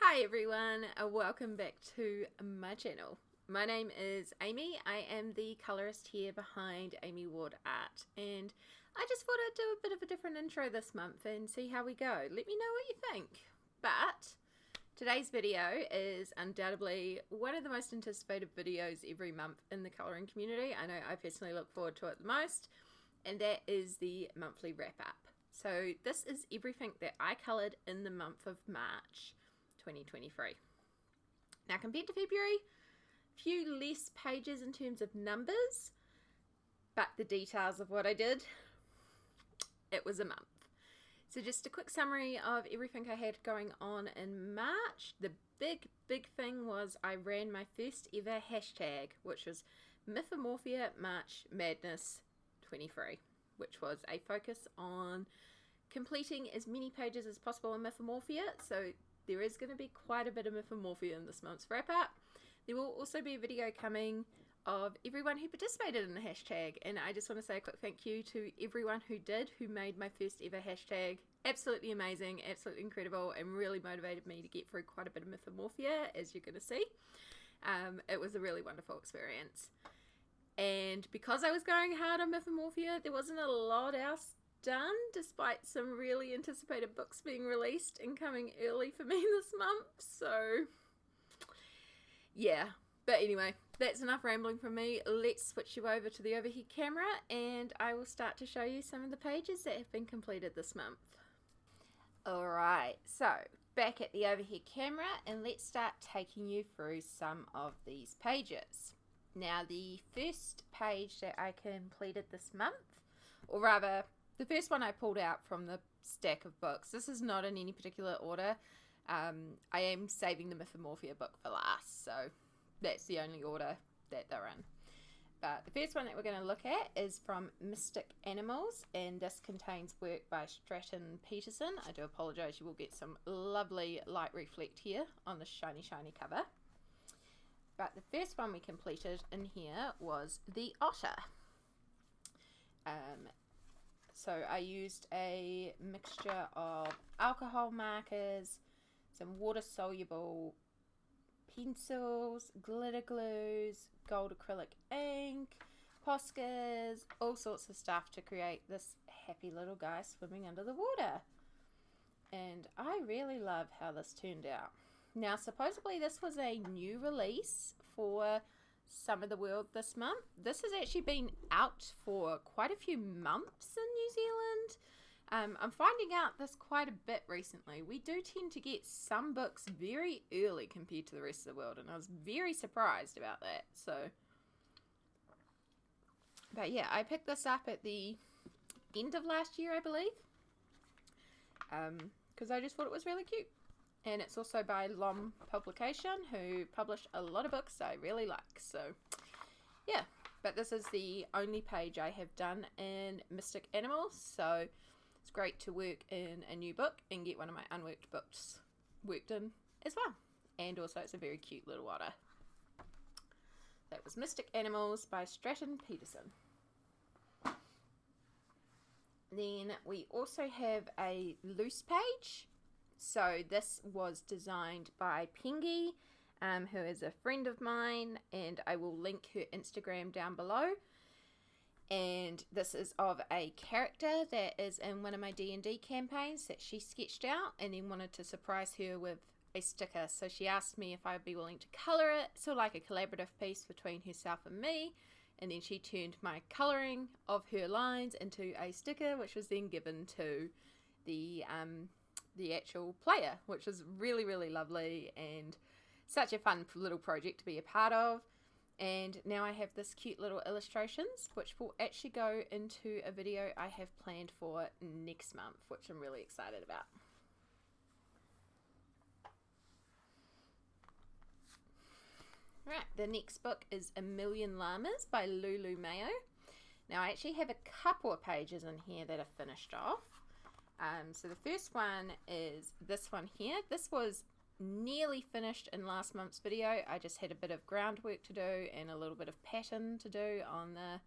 Hi everyone, welcome back to my channel. My name is Amy. I am the colorist here behind Amy Ward Art, and I just thought I'd do a bit of a different intro this month and see how we go. Let me know what you think. But today's video is undoubtedly one of the most anticipated videos every month in the coloring community. I know I personally look forward to it the most, and that is the monthly wrap-up. So this is everything that I colored in the month of March 2023. Now, compared to February, a few less pages in terms of numbers, but the details of what I did, it was a month. So just a quick summary of everything I had going on in March. The big thing was I ran my first ever hashtag, which was Mythomorphia March Madness 23, which was a focus on completing as many pages as possible in Mythomorphia. So there is going to be quite a bit of Mythomorphia in this month's wrap-up. There will also be a video coming of everyone who participated in the hashtag, and I just want to say a quick thank you to everyone who did, who made my first ever hashtag. Absolutely amazing, absolutely incredible, and really motivated me to get through quite a bit of Mythomorphia, as you're going to see. It was a really wonderful experience. And because I was going hard on Mythomorphia, there wasn't a lot else done, despite some really anticipated books being released and coming early for me this month. So yeah, but anyway, that's enough rambling from me. Let's switch you over to the overhead camera and I will start to show you some of the pages that have been completed this month. Alright, so back at the overhead camera, and let's start taking you through some of these pages. Now, the first page that I completed this month, or rather the first one I pulled out from the stack of books. This is not in any particular order. I am saving the Mythomorphia book for last, so that's the only order that they're in. But the first one that we're going to look at is from Mystic Animals, and this contains work by Stratten Peterson. I do apologise, you will get some lovely light reflect here on the shiny cover. But the first one we completed in here was the Otter. So I used a mixture of alcohol markers, some water-soluble pencils, glitter glues, gold acrylic ink, Poscas, all sorts of stuff to create this happy little guy swimming under the water. And I really love how this turned out. Now, supposedly this was a new release for some of the world this month. This has actually been out for quite a few months in New Zealand. I'm finding out this quite a bit recently. We do tend to get some books very early compared to the rest of the world, and I was very surprised about that. So, but yeah, I picked this up at the end of last year, I believe, because I just thought it was really cute. And it's also by Lom Publication, who published a lot of books I really like. So, yeah. But this is the only page I have done in Mystic Animals. So, it's great to work in a new book and get one of my unworked books worked in as well. And also, it's a very cute little otter. That was Mystic Animals by Stratten Peterson. Then we also have a loose page. So this was designed by Pengy, who is a friend of mine, and I will link her Instagram down below. And this is of a character that is in one of my D&D campaigns that she sketched out and then wanted to surprise her with a sticker. So she asked me if I'd be willing to colour it, sort of like a collaborative piece between herself and me. And then she turned my colouring of her lines into a sticker, which was then given to the actual player, which was really lovely and such a fun little project to be a part of. And now I have this cute little illustrations, which will actually go into a video I have planned for next month, which I'm really excited about. Right, the next book is A Million Llamas by Lulu Mayo. Now I actually have a couple of pages in here that are finished off. So the first one is this one here. This was nearly finished in last month's video. I just had a bit of groundwork to do and a little bit of pattern to do on the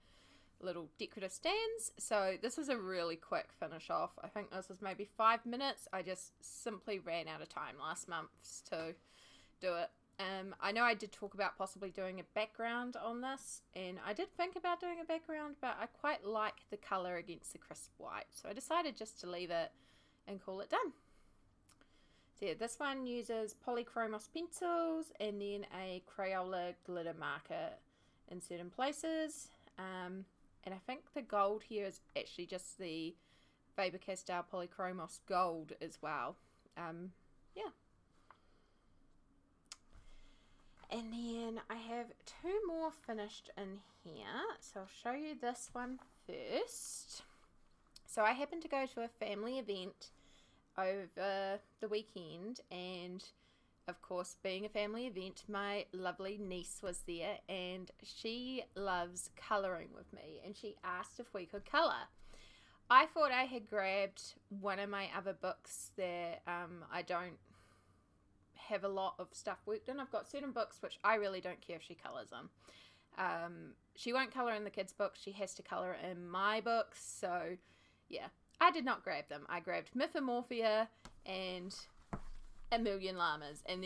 little decorative stands. So this was a really quick finish off. I think this was maybe 5 minutes. I just simply ran out of time last month to do it. I know I did talk about possibly doing a background on this, and I did think about doing a background, but I quite like the colour against the crisp white, so I decided just to leave it and call it done. So yeah, this one uses polychromos pencils and then a Crayola glitter marker in certain places, and I think the gold here is actually just the Faber-Castell Polychromos gold as well. Yeah. And then I have 2 more finished in here, so I'll show you this one first. So I happened to go to a family event over the weekend, and of course, being a family event, my lovely niece was there, and she loves colouring with me, and she asked if we could colour. I thought I had grabbed one of my other books that I don't have a lot of stuff worked in. I've got certain books which I really don't care if she colours them. She won't colour in the kids' books. She has to colour in my books. So, yeah, I did not grab them. I grabbed Mythomorphia and A Million Llamas. And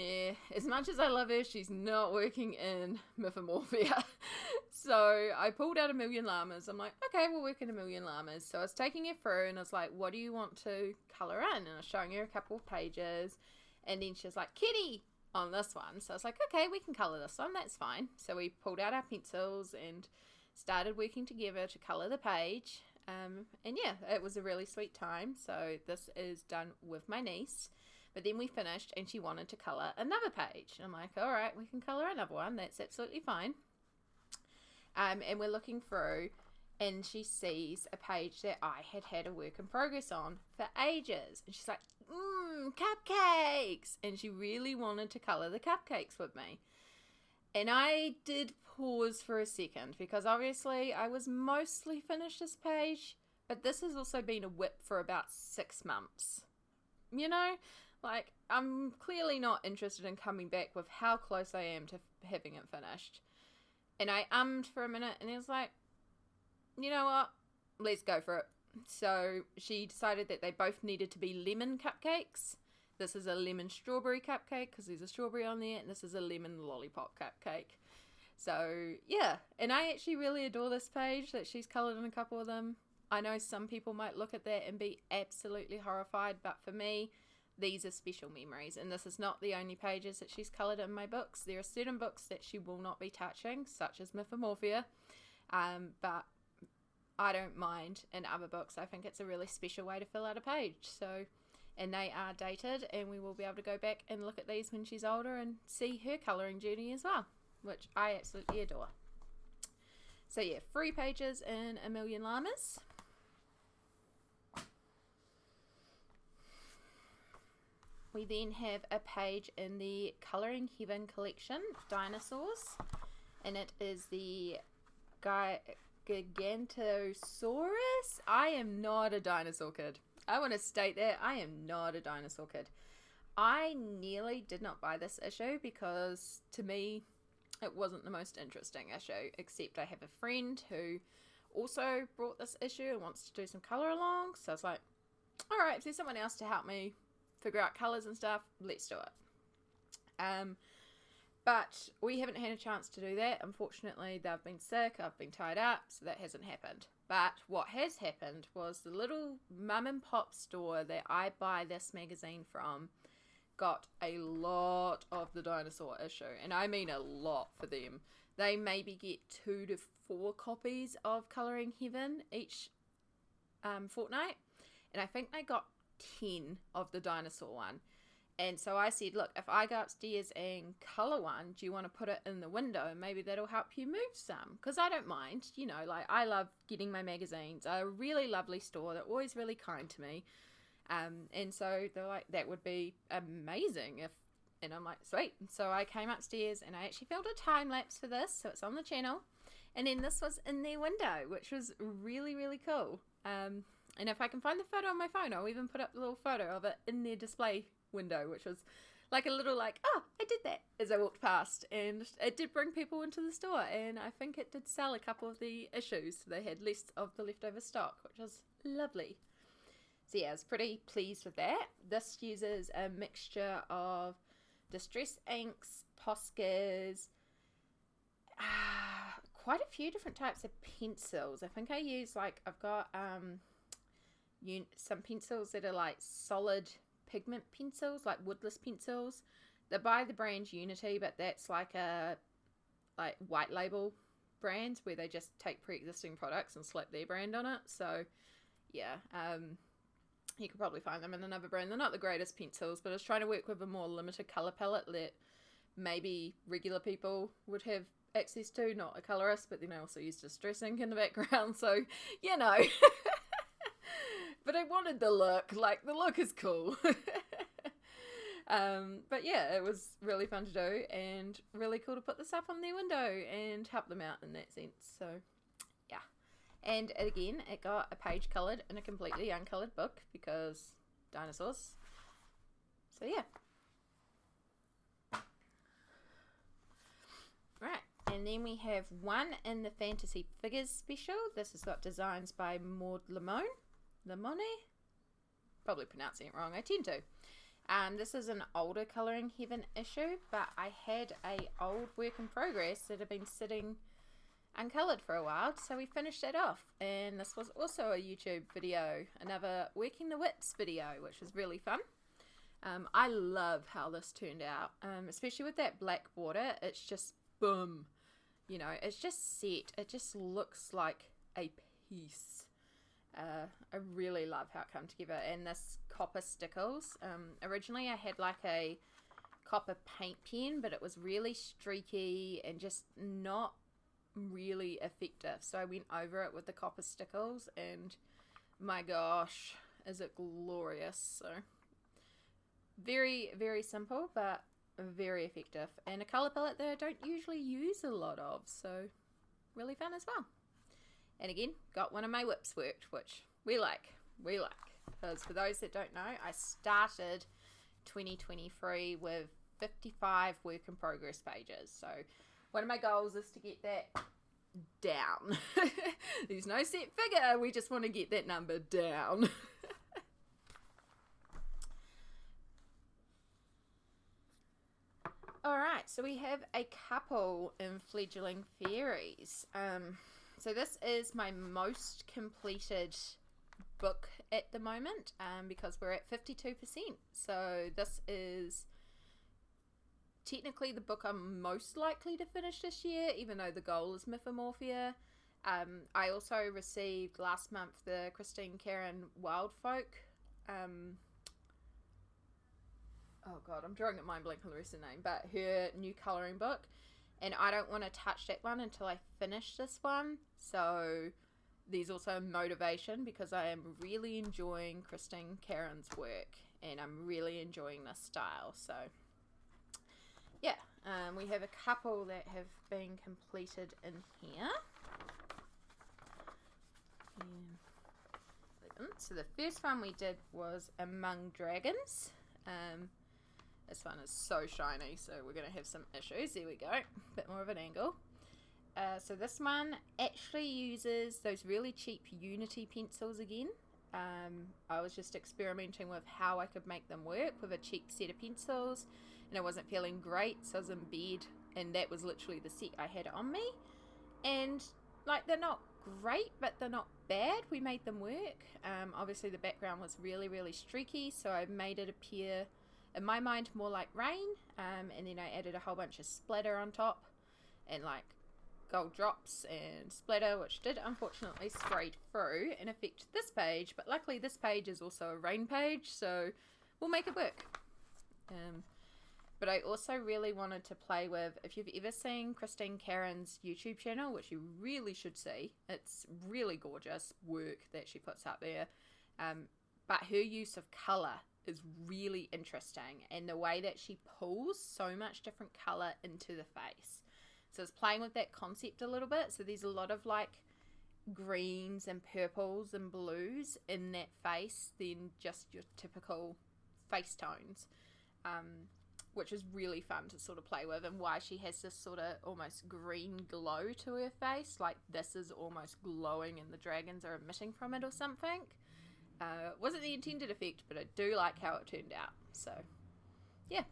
as much as I love her, she's not working in Mythomorphia. So I pulled out A Million Llamas. I'm like, okay, we'll work in A Million Llamas. So I was taking her through, and I was like, what do you want to colour in? And I was showing her a couple of pages. And then she was like, kitty, on this one. So I was like, okay, we can colour this one. That's fine. So we pulled out our pencils and started working together to colour the page. And yeah, it was a really sweet time. So this is done with my niece. But then we finished and she wanted to colour another page. And I'm like, all right, we can colour another one. That's absolutely fine. And we're looking through, and she sees a page that I had a work in progress on for ages. And she's like, cupcakes! And she really wanted to colour the cupcakes with me. And I did pause for a second, because obviously I was mostly finished this page, but this has also been a whip for about 6 months. You know? Like, I'm clearly not interested in coming back with how close I am to having it finished. And I ummed for a minute, and it was like, you know what? Let's go for it. So she decided that they both needed to be lemon cupcakes. This is a lemon strawberry cupcake because there's a strawberry on there, and this is a lemon lollipop cupcake. So yeah, and I actually really adore this page that she's coloured in a couple of them. I know some people might look at that and be absolutely horrified, but for me, these are special memories, and this is not the only pages that she's coloured in my books. There are certain books that she will not be touching, such as Mythomorphia, but I don't mind in other books. I think it's a really special way to fill out a page. So, and they are dated, and we will be able to go back and look at these when she's older and see her colouring journey as well, which I absolutely adore. So yeah, 3 pages in A Million Llamas. We then have a page in the Colouring Heaven collection, Dinosaurs, and it is the Gigantosaurus. I am not a dinosaur kid. I want to state that I am not a dinosaur kid. I nearly did not buy this issue because to me it wasn't the most interesting issue, except I have a friend who also brought this issue and wants to do some colour along, so I was like, alright, if there's someone else to help me figure out colours and stuff, let's do it. But we haven't had a chance to do that. Unfortunately, they've been sick, I've been tied up, so that hasn't happened. But what has happened was the little mum and pop store that I buy this magazine from got a lot of the dinosaur issue, and I mean a lot for them. They maybe get 2 to 4 copies of Colouring Heaven each fortnight, and I think they got 10 of the dinosaur one. And so I said, look, if I go upstairs and colour one, do you want to put it in the window? And maybe that'll help you move some. Because I don't mind, you know, like I love getting my magazines. They're a really lovely store. They're always really kind to me. And so they're like, that would be amazing if, and I'm like, sweet. So I came upstairs and I actually filmed a time lapse for this. So it's on the channel. And then this was in their window, which was really, really cool. And if I can find the photo on my phone, I'll even put up a little photo of it in their display window, which was like a little like, oh, I did that as I walked past, and it did bring people into the store, and I think it did sell a couple of the issues. They had less of the leftover stock, which was lovely. So yeah, I was pretty pleased with that. This uses a mixture of distress inks, Poscas, quite a few different types of pencils. I think I use like, I've got some pencils that are like solid pigment pencils, like woodless pencils. They're by the brand Unity, but that's like a white label brand where they just take pre-existing products and slap their brand on it. So yeah, you could probably find them in another brand. They're not the greatest pencils, but I was trying to work with a more limited colour palette that maybe regular people would have access to, not a colorist, but then I also used distress ink in the background, so you know. But I wanted the look, like the look is cool. But yeah, it was really fun to do and really cool to put this up on their window and help them out in that sense. So yeah, and again, it got a page coloured and a completely uncoloured book because dinosaurs. So yeah. Right, and then we have one in the Fantasy Figures special. This has got designs by Lamoine. Probably pronouncing it wrong, I tend to. This is an older Colouring Heaven issue, but I had a old work in progress that had been sitting uncoloured for a while, so we finished it off. And this was also a YouTube video, another Working the Whips video, which was really fun. I love how this turned out, especially with that black border. It's just boom, you know, it's just set. It just looks like a piece. I really love how it came together. And this copper stickles, originally I had like a copper paint pen, but it was really streaky and just not really effective, so I went over it with the copper stickles, and my gosh, is it glorious. So very, very simple, but very effective, and a colour palette that I don't usually use a lot of, so really fun as well. And again, got one of my whips worked, which we like, because for those that don't know, I started 2023 with 55 work in progress pages, so one of my goals is to get that down. There's no set figure, we just want to get that number down. Alright, so we have a couple in Fledgling Fairies. So this is my most completed book at the moment, because we're at 52%. So this is technically the book I'm most likely to finish this year, even though the goal is Mythomorphia. I also received last month the Christine Karen Wildfolk. Oh god, I'm drawing a mind blank on the rest of the name, but her new colouring book. And I don't want to touch that one until I finish this one. So there's also motivation, because I am really enjoying Christine Karen's work, and I'm really enjoying this style. So yeah, we have a couple that have been completed in here. So the first one we did was Among Dragons. This one is so shiny, so we're going to have some issues. There we go, bit more of an angle. So this one actually uses those really cheap Unity pencils again. I was just experimenting with how I could make them work with a cheap set of pencils, and I wasn't feeling great, so I was in bed, and that was literally the set I had on me. And like, they're not great, but they're not bad. We made them work. Obviously the background was really, really streaky, so I made it appear, in my mind, more like rain, and then I added a whole bunch of splatter on top, and like gold drops and splatter, which did unfortunately spray through and affect this page, but luckily this page is also a rain page, so we'll make it work. But I also really wanted to play with, if you've ever seen Christine Karen's YouTube channel, which you really should see, it's really gorgeous work that she puts up there, but her use of colour is really interesting, and the way that she pulls so much different colour into the face. So it's playing with that concept a little bit. So there's a lot of like greens and purples and blues in that face than just your typical face tones. which is really fun to sort of play with, and why she has this sort of almost green glow to her face, like this is almost glowing and the dragons are emitting from it or something. Wasn't the intended effect, but I do like how it turned out. So, yeah.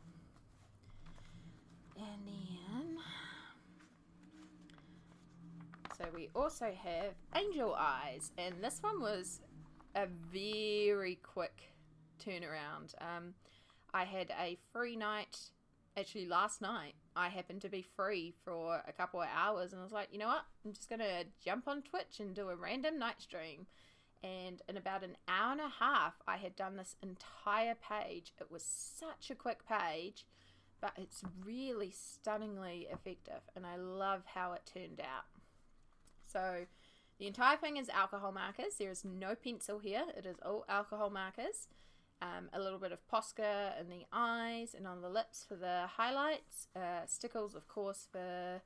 And then, so we also have Angel Eyes, and this one was a very quick turnaround. I had a free night, actually last night. I happened to be free for a couple of hours, and I was like, you know what? I'm just going to jump on Twitch and do a random night stream. And in about an hour and a half, I had done this entire page. It was such a quick page, but it's really stunningly effective, and I love how it turned out. So the entire thing is alcohol markers. There is no pencil here. It is all alcohol markers. A little bit of Posca in the eyes and on the lips for the highlights. Stickles, of course, for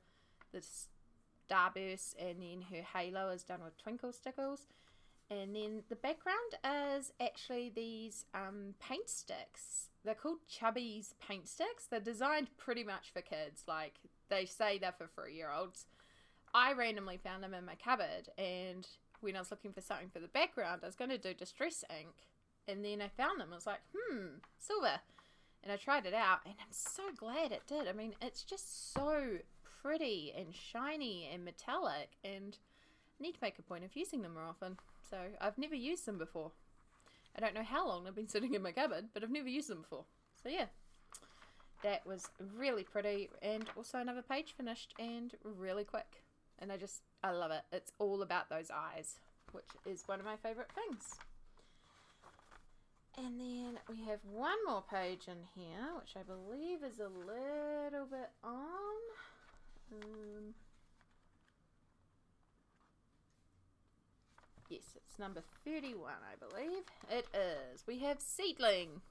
the starburst, and then her halo is done with twinkle stickles. And then the background is actually these paint sticks. They're called Chubby's paint sticks. They're designed pretty much for kids. Like, they say they're for 3-year-olds. I randomly found them in my cupboard, and when I was looking for something for the background, I was going to do distress ink. And then I found them. I was like, silver. And I tried it out, and I'm so glad it did. I mean, it's just so pretty and shiny and metallic, and I need to make a point of using them more often. So I've never used them before. I don't know how long they've been sitting in my cupboard, but I've never used them before. So yeah, that was really pretty, and also another page finished and really quick. And I love it. It's all about those eyes, which is one of my favorite things. And then we have one more page in here, which I believe is a little bit on. Yes, it's number 31, I believe. It is. We have Seedling.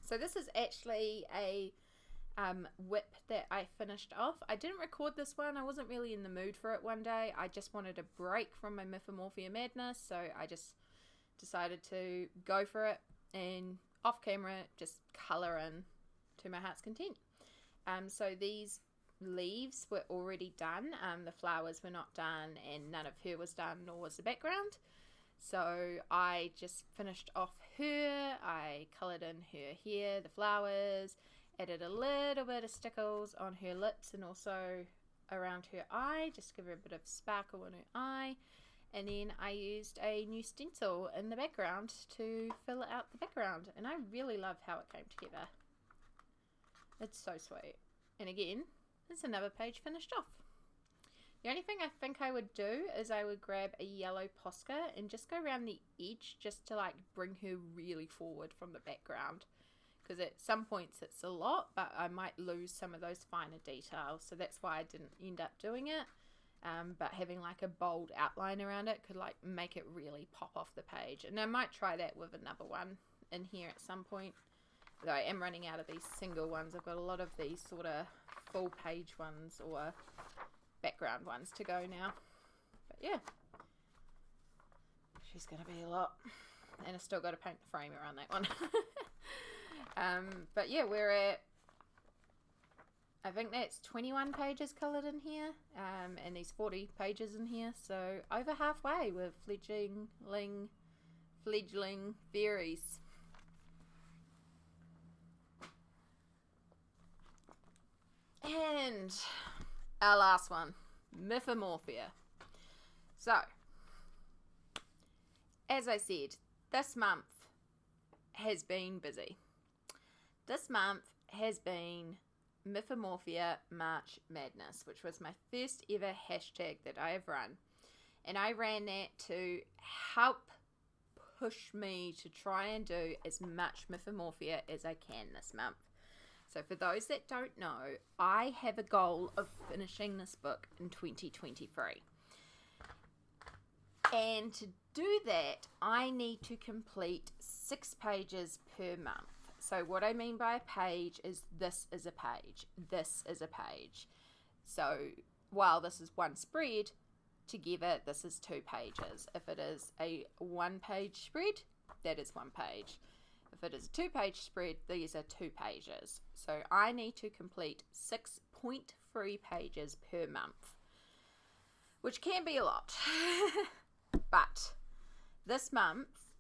So this is actually a whip that I finished off. I didn't record this one. I wasn't really in the mood for it one day. I just wanted a break from my Mythomorphia madness, so I just decided to go for it and off camera just colour in to my heart's content. So these leaves were already done. The flowers were not done, and none of her was done, nor was the background. So I just finished off her. I coloured in her hair, the flowers, added a little bit of stickles on her lips and also around her eye, just to give her a bit of sparkle in her eye. And then I used a new stencil in the background to fill out the background. And I really love how it came together. It's so sweet. And again, there's another page finished off. The only thing I think I would do is I would grab a yellow Posca and just go around the edge just to like bring her really forward from the background. Because at some points it's a lot, but I might lose some of those finer details. So that's why I didn't end up doing it. But having like a bold outline around it could like make it really pop off the page. And I might try that with another one in here at some point. Though I am running out of these single ones. I've got a lot of these sort of full page ones or background ones to go now. But yeah, she's going to be a lot. And I still got to paint the frame around that one. But yeah, we're at, I think that's 21 pages coloured in here, and these 40 pages in here, so over halfway with Fledgling Fairies. And our last one, Mythomorphia. So, as I said, this month has been busy. This month has been Mythomorphia March Madness, which was my first ever hashtag that I have run. And I ran that to help push me to try and do as much Mythomorphia as I can this month. So for those that don't know, I have a goal of finishing this book in 2023. And to do that, I need to complete 6 pages per month. So what I mean by a page is this is a page, this is a page. So while this is one spread, together this is 2 pages. If it is a 1-page spread, that is 1 page. If it is a 2-page spread, these are 2 pages. So I need to complete 6.3 pages per month, which can be a lot. But this month,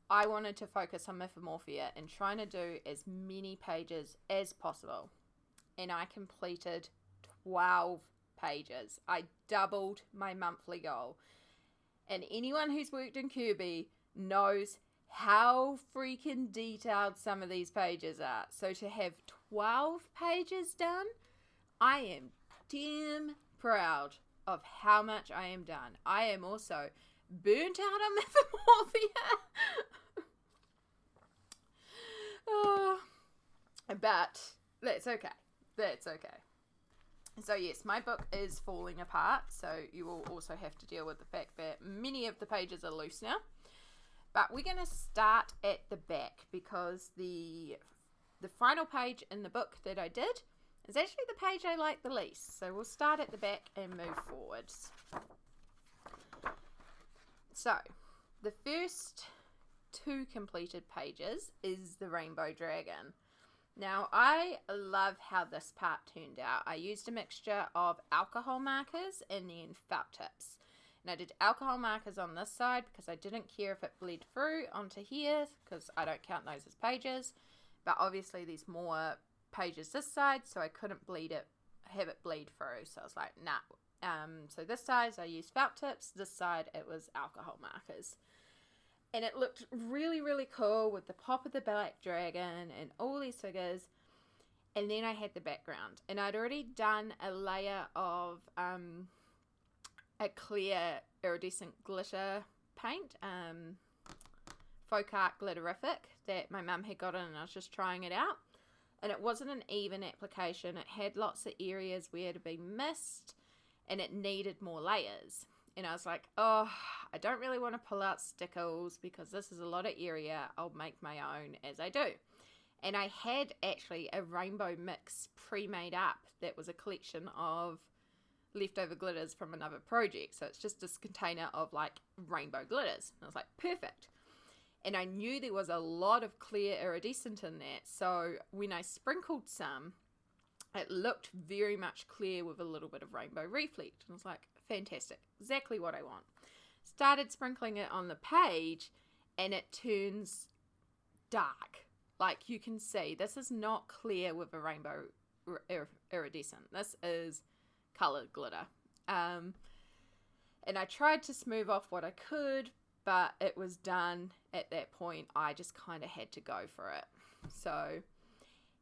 I wanted to focus on Mythomorphia and trying to do as many pages as possible. And I completed 12 pages. I doubled my monthly goal. And anyone who's worked in Kerby knows how freaking detailed some of these pages are. So to have 12 pages done, I am damn proud of how much I am done. I am also burnt out on Metamorphia. Oh, but that's okay. That's okay. So yes, my book is falling apart. So you will also have to deal with the fact that many of the pages are loose now. But we're going to start at the back because the final page in the book that I did is actually the page I like the least. So we'll start at the back and move forwards. So the first 2 completed pages is the Rainbow Dragon. Now I love how this part turned out. I used a mixture of alcohol markers and then felt tips. And I did alcohol markers on this side because I didn't care if it bled through onto here because I don't count those as pages. But obviously there's more pages this side, so I couldn't have it bleed through. So I was like, nah. So this side I used felt tips. This side it was alcohol markers. And it looked really, really cool with the pop of the black dragon and all these figures. And then I had the background. And I'd already done a layer of a clear iridescent glitter paint, folk art glitterific that my mum had gotten, and I was just trying it out. And it wasn't an even application. It had lots of areas where it had been missed and it needed more layers. And I was like, oh, I don't really want to pull out stickles because this is a lot of area. I'll make my own as I do. And I had actually a rainbow mix pre-made up that was a collection of leftover glitters from another project. So it's just this container of like rainbow glitters. And I was like, perfect. And I knew there was a lot of clear iridescent in that. So when I sprinkled some, it looked very much clear with a little bit of rainbow reflect. And I was like, fantastic. Exactly what I want. Started sprinkling it on the page and it turns dark. Like you can see, this is not clear with a rainbow iridescent. This is colored glitter. And I tried to smooth off what I could, but it was done at that point. I just kind of had to go for it. So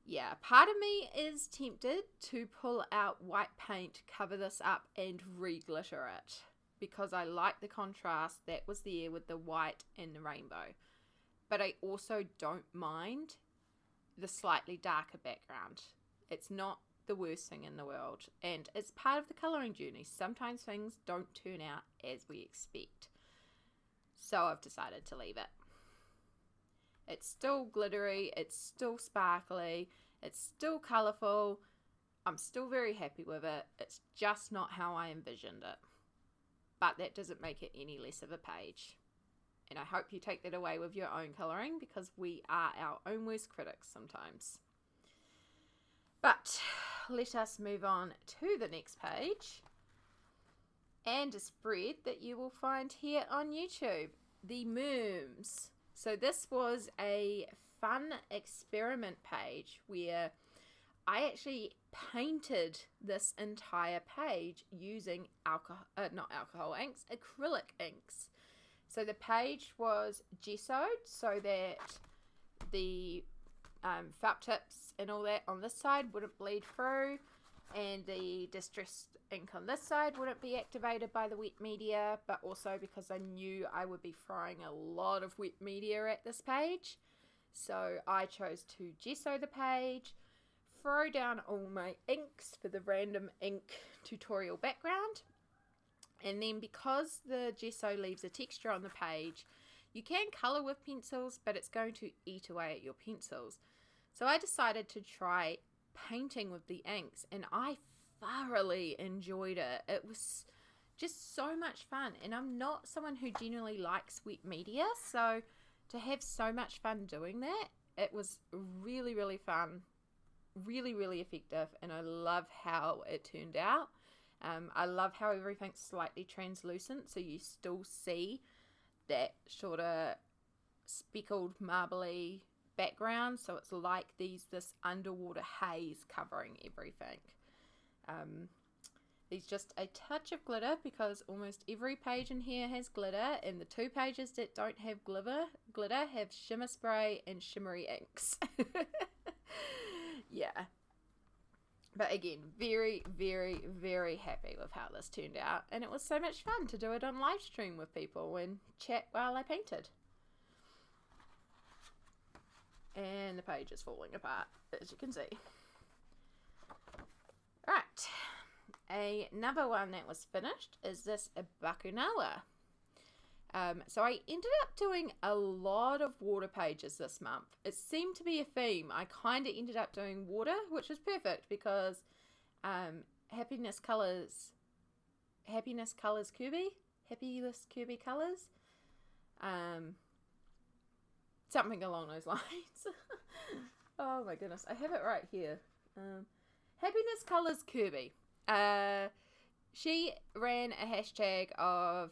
yeah, part of me is tempted to pull out white paint, cover this up and re-glitter it because I like the contrast that was there with the white and the rainbow. But I also don't mind the slightly darker background. It's not the worst thing in the world, and it's part of the colouring journey. Sometimes things don't turn out as we expect. So I've decided to leave it. It's still glittery, it's still sparkly, it's still colourful. I'm still very happy with it. It's just not how I envisioned it. But that doesn't make it any less of a page. And I hope you take that away with your own colouring because we are our own worst critics sometimes. But let us move on to the next page. And a spread that you will find here on YouTube. The Merms. So this was a fun experiment page where I actually painted this entire page using not alcohol inks, acrylic inks. So the page was gessoed so that the felt tips and all that on this side wouldn't bleed through, and the distressed ink on this side wouldn't be activated by the wet media, but also because I knew I would be throwing a lot of wet media at this page. So I chose to gesso the page, throw down all my inks for the random ink tutorial background, and then because the gesso leaves a texture on the page, you can colour with pencils, but it's going to eat away at your pencils. So I decided to try painting with the inks, and I thoroughly enjoyed it. It was just so much fun, and I'm not someone who generally likes wet media, so to have so much fun doing that. It was really, really fun, really, really effective, and I love how it turned out. I love how everything's slightly translucent, so you still see that sort of speckled, marbly background, so it's like this underwater haze covering everything. There's just a touch of glitter because almost every page in here has glitter, and the 2 pages that don't have glitter have shimmer spray and shimmery inks. Yeah. But again, very, very, very happy with how this turned out, and it was so much fun to do it on live stream with people and chat while I painted. And the page is falling apart, as you can see. Right. Another one that was finished is this Bakunawa. So I ended up doing a lot of water pages this month. It seemed to be a theme. I kind of ended up doing water, which was perfect because Happiness Colors Kerby? Happiness Kerby Colors? Something along those lines. Oh my goodness, I have it right here. Happiness Colors Kerby. She ran a hashtag of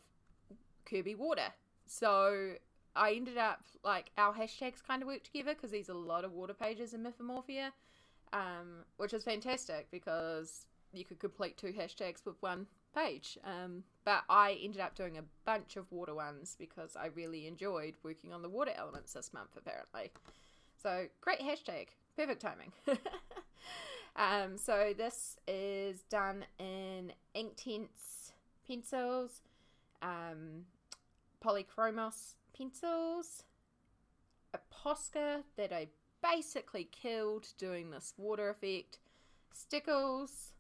Kerby water, so I ended up, like, our hashtags kind of work together because there's a lot of water pages in Mythomorphia, which is fantastic because you could complete 2 hashtags with 1 page, but I ended up doing a bunch of water ones because I really enjoyed working on the water elements this month, apparently. So great hashtag, perfect timing. So this is done in Inktense pencils, Polychromos pencils, a Posca that I basically killed doing this water effect, stickles,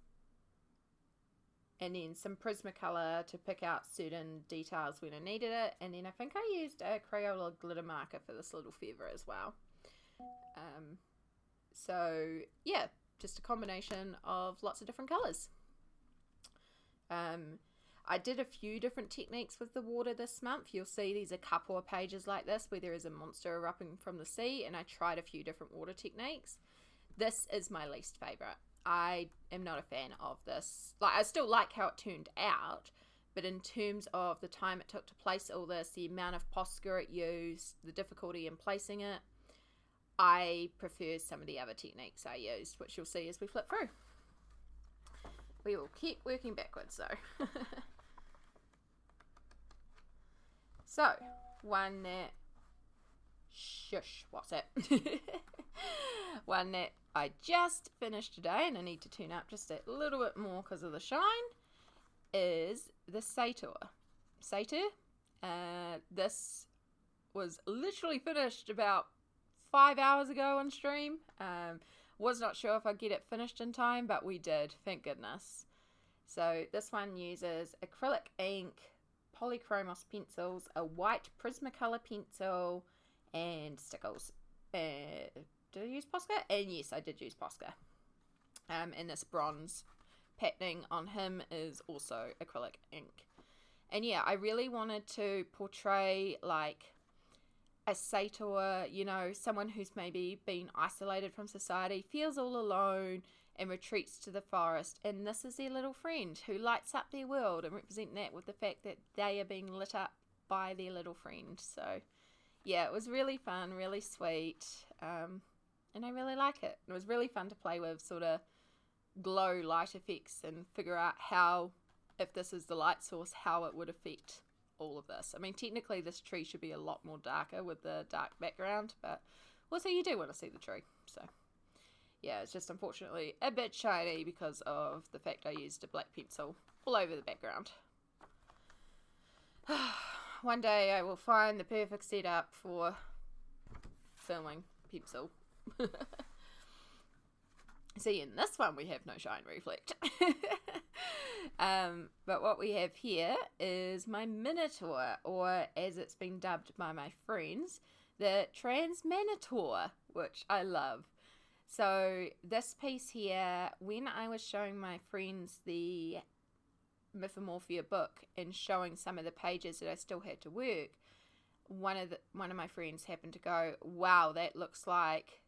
and then some Prismacolor to pick out certain details when I needed it, and then I think I used a Crayola glitter marker for this little feather as well. So yeah, just a combination of lots of different colours. I did a few different techniques with the water this month. You'll see there's a couple of pages like this where there is a monster erupting from the sea, and I tried a few different water techniques. This is my least favourite. I am not a fan of this. Like, I still like how it turned out, but in terms of the time it took to place all this, the amount of Posca it used, the difficulty in placing it, I prefer some of the other techniques I used, which you'll see as we flip through. We will keep working backwards though. So, one that, what's that? One that I just finished today, and I need to tune up just a little bit more because of the shine, is the Satyr. This was literally finished about 5 hours ago on stream. Was not sure if I'd get it finished in time, but we did, thank goodness. So this one uses acrylic ink, Polychromos pencils, a white Prismacolor pencil, and stickles. Did I use Posca? And yes, I did use Posca. And this bronze patterning on him is also acrylic ink. And yeah, I really wanted to portray like a satyr, you know, someone who's maybe been isolated from society, feels all alone, and retreats to the forest, and this is their little friend who lights up their world, and represent that with the fact that they are being lit up by their little friend. So yeah, it was really fun, really sweet, and I really like it. It was really fun to play with sort of glow light effects and figure out how, if this is the light source, how it would affect all of this. I mean, technically this tree should be a lot more darker with the dark background, but also you do want to see the tree. So yeah, it's just unfortunately a bit shiny because of the fact I used a black pencil all over the background. One day I will find the perfect setup for filming pencil. See, in this one we have no shine reflect. But what we have here is my Minotaur, or as it's been dubbed by my friends, the Minotaur, which I love. So this piece here, when I was showing my friends the Mythomorphia book and showing some of the pages that I still had to work, one of my friends happened to go, wow, that looks like,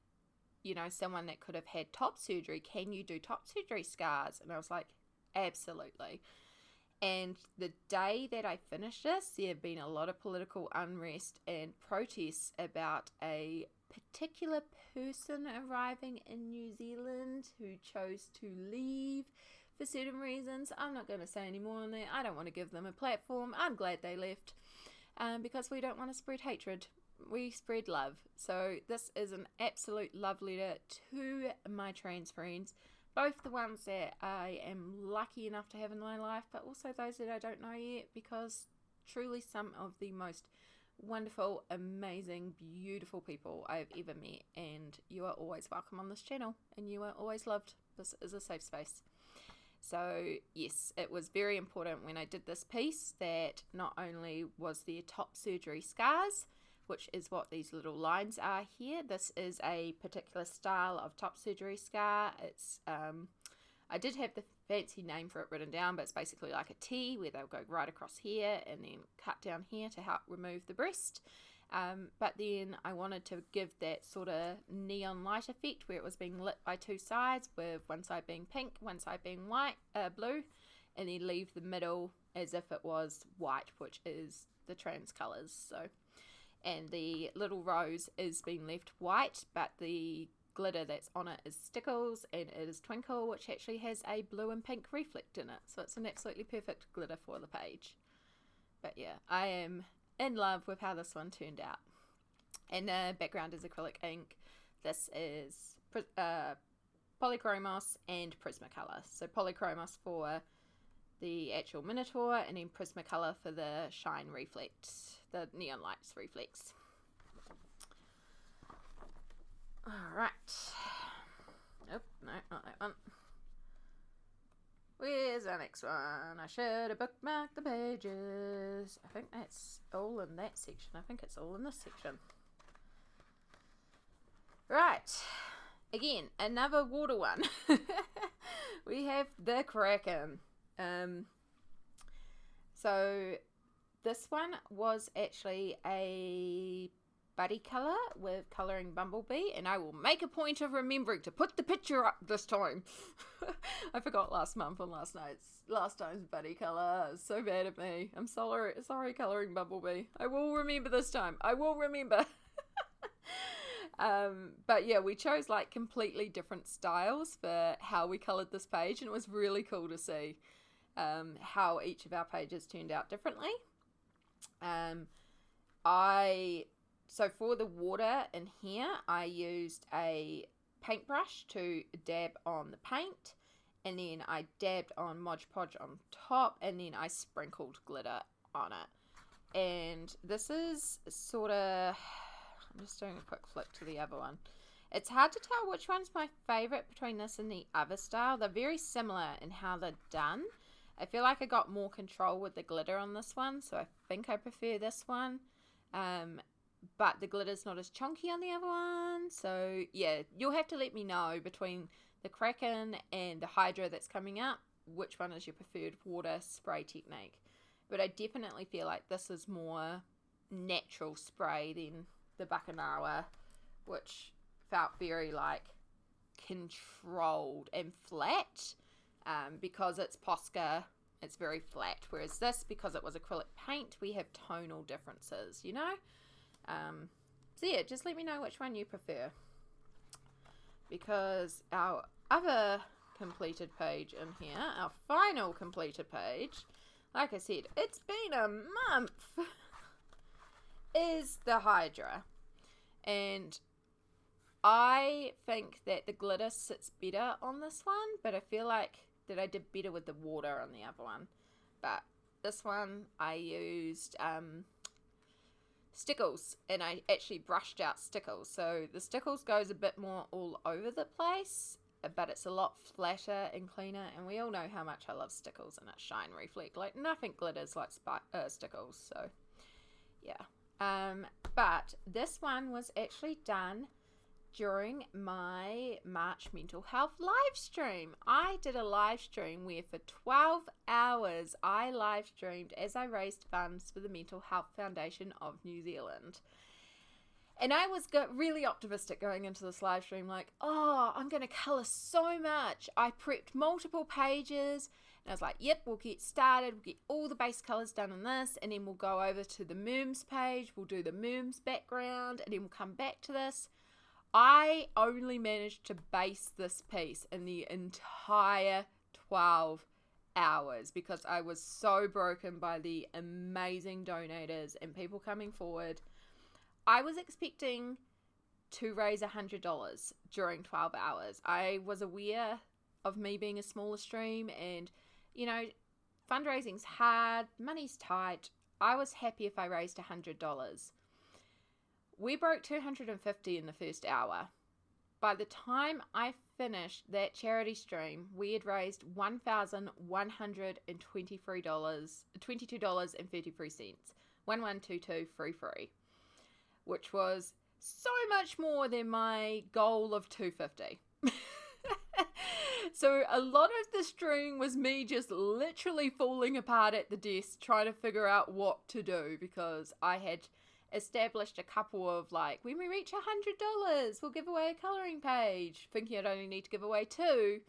you know, someone that could have had top surgery. Can you do top surgery scars? And I was like, absolutely. And the day that I finished this, there have been a lot of political unrest and protests about a particular person arriving in New Zealand who chose to leave for certain reasons. I'm not going to say any more on that. I don't want to give them a platform. I'm glad they left, because we don't want to spread hatred. We spread love. So this is an absolute love letter to my trans friends, both the ones that I am lucky enough to have in my life, but also those that I don't know yet, because truly some of the most wonderful, amazing, beautiful people I've ever met, and you are always welcome on this channel, and you are always loved. This is a safe space. So yes, it was very important when I did this piece that not only was there top surgery scars, which is what these little lines are here. This is a particular style of top surgery scar. It's I did have the fancy name for it written down, but it's basically like a T where they'll go right across here and then cut down here to help remove the breast. But then I wanted to give that sort of neon light effect where it was being lit by two sides, with one side being pink, one side being blue, and then leave the middle as if it was white, which is the trans colours. So, and the little rose is being left white, but the glitter that's on it is Stickles, and it is Twinkle, which actually has a blue and pink reflect in it. So it's an absolutely perfect glitter for the page. But yeah, I am in love with how this one turned out. And the background is acrylic ink. This is Polychromos and Prismacolor. So Polychromos for the actual Minotaur, and then Prismacolor for the shine reflect, the neon lights reflex. Alright. Oh, no, not that one. Where's the next one? I should have bookmarked the pages. I think that's all in that section. I think it's all in this section. Right. Again, another water one. We have the Kraken. So this one was actually a buddy colour with colouring Bumblebee, and I will make a point of remembering to put the picture up this time. I forgot last month and last time's buddy colour. It's so bad of me. I'm sorry colouring Bumblebee. I will remember this time. I will remember. But yeah, we chose like completely different styles for how we coloured this page, and it was really cool to see how each of our pages turned out differently. So for the water in here, I used a paintbrush to dab on the paint, and then I dabbed on Mod Podge on top, and then I sprinkled glitter on it. And this is sort of, I'm just doing a quick flick to the other one. It's hard to tell which one's my favourite between this and the other style. They're very similar in how they're done. I feel like I got more control with the glitter on this one, so I think I prefer this one. But the glitter's not as chunky on the other one. So yeah, you'll have to let me know between the Kraken and the Hydra that's coming up, which one is your preferred water spray technique. But I definitely feel like this is more natural spray than the Bakanawa, which felt very like controlled and flat. Because it's Posca, it's very flat. Whereas this, because it was acrylic paint, we have tonal differences, you know? So yeah, just let me know which one you prefer. Because our other completed page in here, our final completed page, like I said, it's been a month, is the Hydra. And I think that the glitter sits better on this one, but I feel like that I did better with the water on the other one. But this one I used Stickles, and I actually brushed out Stickles. So the Stickles goes a bit more all over the place, but it's a lot flatter and cleaner, and we all know how much I love Stickles and its shine reflect. Like nothing glitters like Stickles, so yeah. But this one was actually done during my March mental health live stream. I did a live stream where for 12 hours I live streamed as I raised funds for the Mental Health Foundation of New Zealand. And I was really optimistic going into this live stream, like, oh, I'm going to colour so much. I prepped multiple pages, and I was like, yep, we'll get started. We'll get all the base colours done in this, and then we'll go over to the Merms page. We'll do the Merms background, and then we'll come back to this. I only managed to base this piece in the entire 12 hours because I was so broken by the amazing donators and people coming forward. I was expecting to raise $100 during 12 hours. I was aware of me being a smaller stream and, you know, fundraising's hard, money's tight. I was happy if I raised $100. We broke 250 in the first hour. By the time I finished that charity stream, we had raised $1,123, $22.33. 1122 free. Which was so much more than my goal of $250. So a lot of the stream was me just literally falling apart at the desk trying to figure out what to do because I had established a couple of like, when we reach $100, we'll give away a colouring page, thinking I'd only need to give away 2.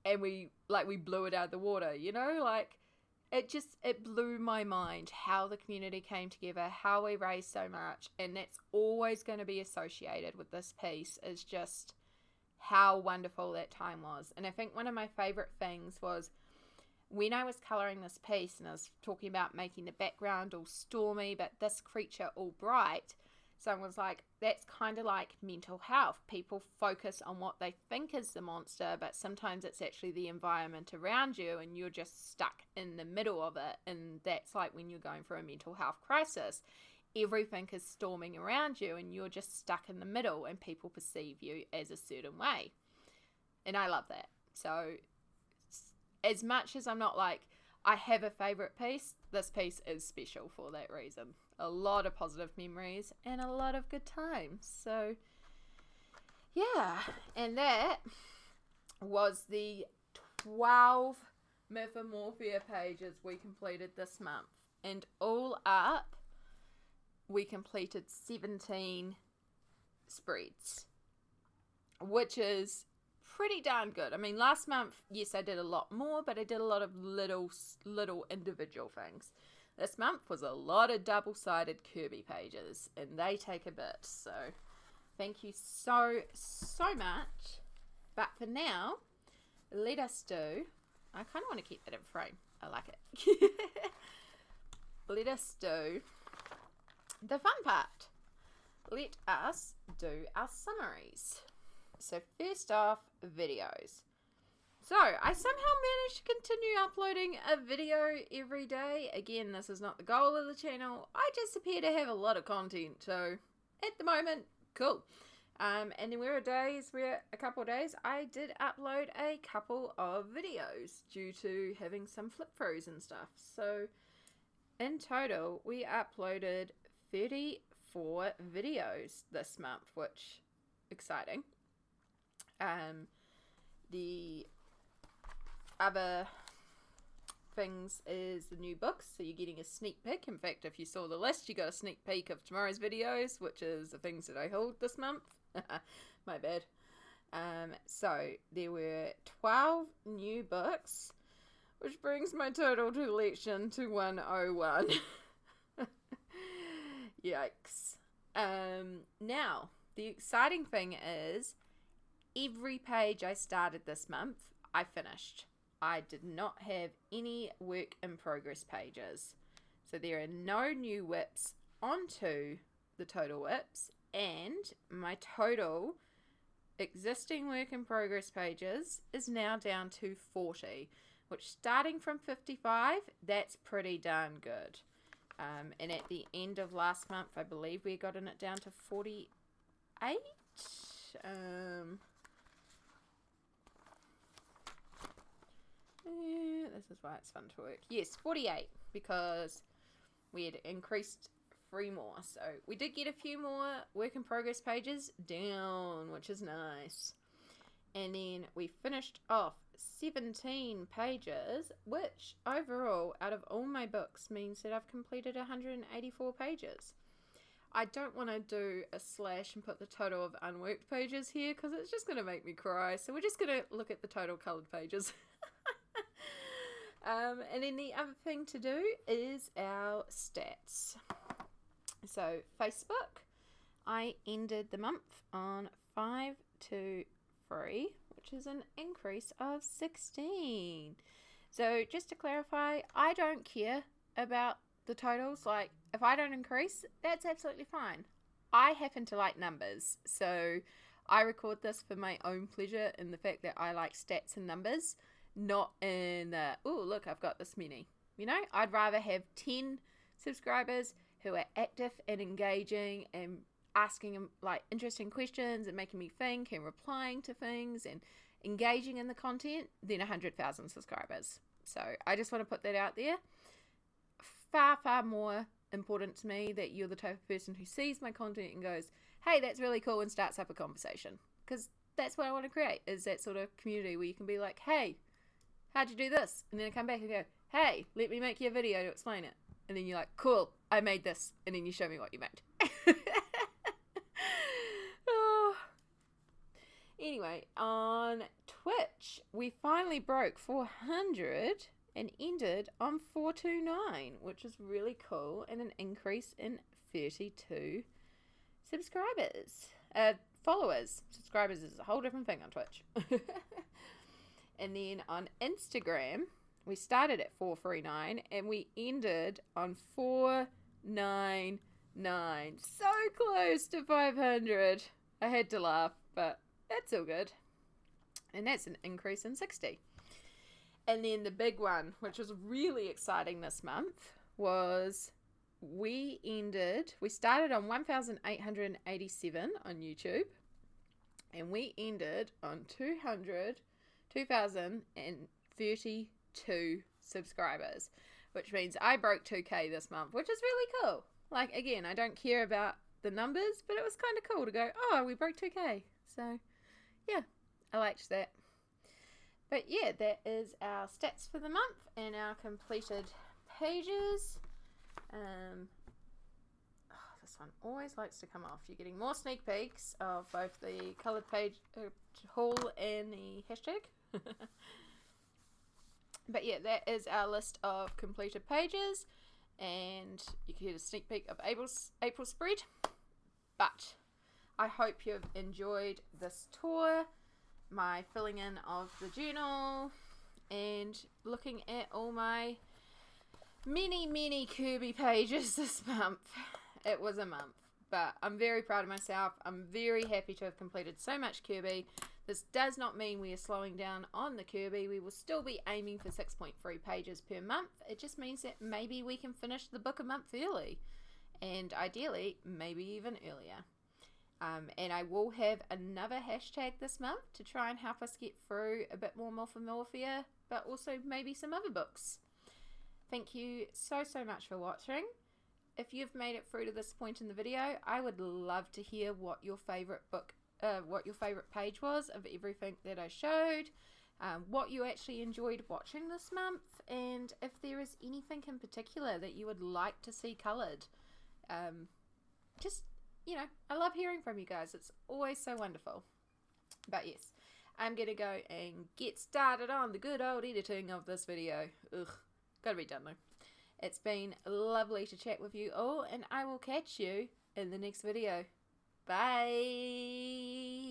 And we blew it out of the water, you know, like, it blew my mind how the community came together, how we raised so much, and that's always going to be associated with this piece is just how wonderful that time was. And I think one of my favourite things was when I was colouring this piece and I was talking about making the background all stormy but this creature all bright, someone was like, that's kind of like mental health. People focus on what they think is the monster, but sometimes it's actually the environment around you and you're just stuck in the middle of it. And that's like when you're going through a mental health crisis. Everything is storming around you and you're just stuck in the middle and people perceive you as a certain way. And I love that. So as much as I'm not like, I have a favourite piece, this piece is special for that reason. A lot of positive memories and a lot of good times. So, yeah. And that was the 12 Mythomorphia pages we completed this month. And all up, we completed 17 spreads, which is pretty darn good. I mean, last month, yes, I did a lot more, but I did a lot of little individual things. This month was a lot of double-sided Kerby pages, and they take a bit. So, thank you so much. But for now, let us do... I kind of want to keep that in frame. I like it. Let us do the fun part. Let us do our summaries. So first off, videos. So I somehow managed to continue uploading a video every day. Again, this is not the goal of the channel. I just appear to have a lot of content. So at the moment, cool. And there were days where a couple of days I did upload a couple of videos due to having some flip throughs and stuff. So in total, we uploaded 34 videos this month, which exciting. The other things is the new books, so you're getting a sneak peek. In fact, if you saw the list, you got a sneak peek of tomorrow's videos, which is the things that I hold this month. My bad. So there were 12 new books, which brings my total collection to 101. Yikes. Now, the exciting thing is every page I started this month, I finished. I did not have any work in progress pages. So there are no new whips onto the total whips, and my total existing work in progress pages is now down to 40, which starting from 55, that's pretty darn good. And at the end of last month, I believe we got it down to 48. This is why it's fun to work. Yes, 48, because we had increased 3 more. So we did get a few more work in progress pages down, which is nice. And then we finished off 17 pages, which overall, out of all my books, means that I've completed 184 pages. I don't want to do a slash and put the total of unworked pages here because it's just going to make me cry. So we're just going to look at the total coloured pages. And then the other thing to do is our stats. So Facebook, I ended the month on 523, which is an increase of 16. So just to clarify, I don't care about the totals. Like, if I don't increase, that's absolutely fine. I happen to like numbers, so I record this for my own pleasure in the fact that I like stats and numbers, not in the, oh, look, I've got this many. You know, I'd rather have 10 subscribers who are active and engaging and asking like interesting questions and making me think and replying to things and engaging in the content than 100,000 subscribers. So I just want to put that out there. Far, far more important to me that you're the type of person who sees my content and goes, hey, that's really cool, and starts up a conversation. Because that's what I want to create, is that sort of community where you can be like, hey, how'd you do this? And then I come back and go, hey, let me make you a video to explain it. And then you're like, cool, I made this. And then you show me what you made. Oh. Anyway, on Twitch, we finally broke 400 and ended on 429, which is really cool, and an increase in 32 subscribers. Followers. Subscribers is a whole different thing on Twitch. And then on Instagram, we started at 439 and we ended on 499. So close to 500. I had to laugh, but that's all good. And that's an increase in 60. And then the big one, which was really exciting this month, was we started on 1,887 on YouTube, and we ended on 2,032 subscribers, which means I broke 2K this month, which is really cool. Like, again, I don't care about the numbers, but it was kind of cool to go, oh, we broke 2K. So, yeah, I liked that. But yeah, that is our stats for the month and our completed pages. This one always likes to come off. You're getting more sneak peeks of both the coloured page haul and the hashtag. But yeah, that is our list of completed pages, and you can get a sneak peek of April spread. But I hope you've enjoyed this tour, my filling in of the journal, and looking at all my many Kerby pages this month. It was a month, but I'm very proud of myself. I'm very happy to have completed so much Kerby. This does not mean we are slowing down on the Kerby. We will still be aiming for 6.3 pages per month. It just means that maybe we can finish the book a month early, and ideally maybe even earlier. And I will have another hashtag this month to try and help us get through a bit more Mythomorphia, but also maybe some other books. Thank you so much for watching. If you've made it through to this point in the video, I would love to hear what your favorite book, what your favorite page was of everything that I showed, what you actually enjoyed watching this month, and if there is anything in particular that you would like to see coloured. Just, you know, I love hearing from you guys. It's always so wonderful. But yes, I'm going to go and get started on the good old editing of this video. Ugh, gotta be done though. It's been lovely to chat with you all, and I will catch you in the next video. Bye!